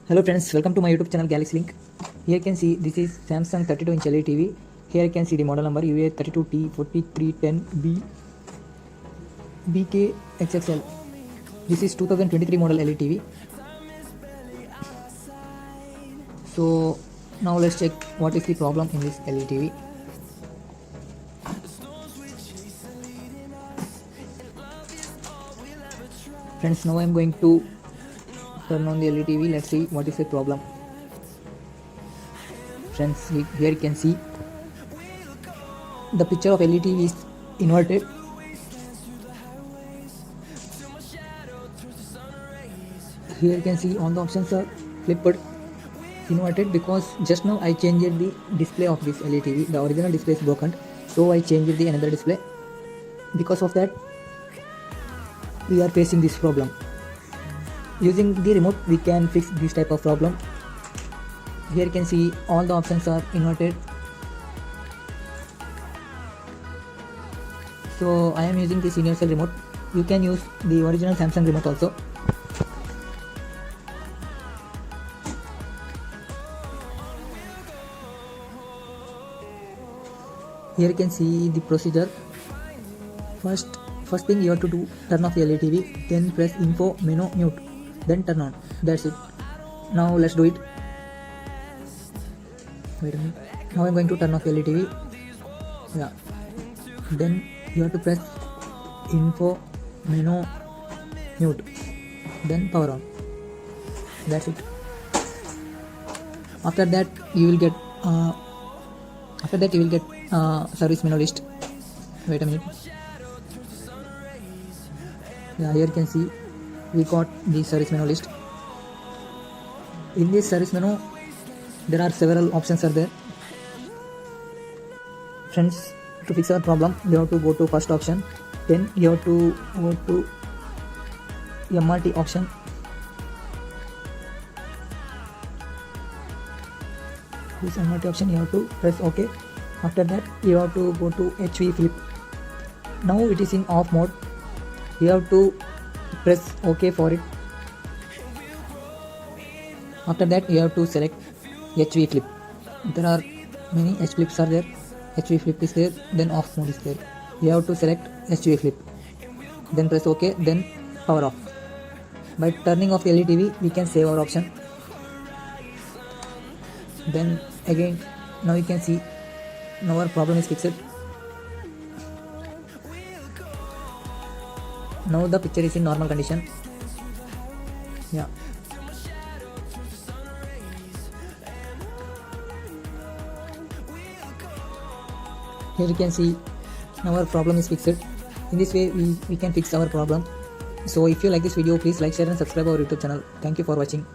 Hello friends, welcome to my YouTube channel Galaxy Link. Here you can see this is Samsung 32-inch LED TV. Here you can see the model number UA32T4310B BKXXL. This is 2023 model LED TV. So now let's check what is the problem in this LED TV. Friends, now I am going to turn on the LED TV. Let's see what is the problem. Friends, here you can see the picture of LED TV is inverted. Here you can see all the options are flipped, inverted, because just now I changed the display of this LED TV. The original display is broken, so I changed the another display. Because of that, we are facing this problem. Using the remote, we can fix this type of problem. Here you can see all the options are inverted. So I am using this universal remote. You can use the original Samsung remote also. Here you can see the procedure. First thing you have to do, turn off the LED TV, then press info menu mute, then turn on. That's it. Now let's do it. Wait a minute. Now I'm going to turn off the LED TV. Yeah. Then you have to press info menu mute, then power on. That's it. After that you will get service menu list. Wait a minute. Yeah, here you can see we got the service menu list. In this service menu there are several options are there. Friends, to fix our problem you have to go to first option, then you have to go to MRT option. This MRT option you have to press OK. After that you have to go to HV flip. Now it is in off mode. You have to press OK for it. After that you have to select HV flip. There are many H flips are there. HV flip is there, then off mode is there. You have to select HV flip, then press OK, then power off. By turning off the LED TV we can save our option. Then again, now you can see now our problem is fixed. Now the picture is in normal condition. Yeah. Here you can see now our problem is fixed. In this way we can fix our problem. So if you like this video, please like, share and subscribe our YouTube channel. Thank you for watching.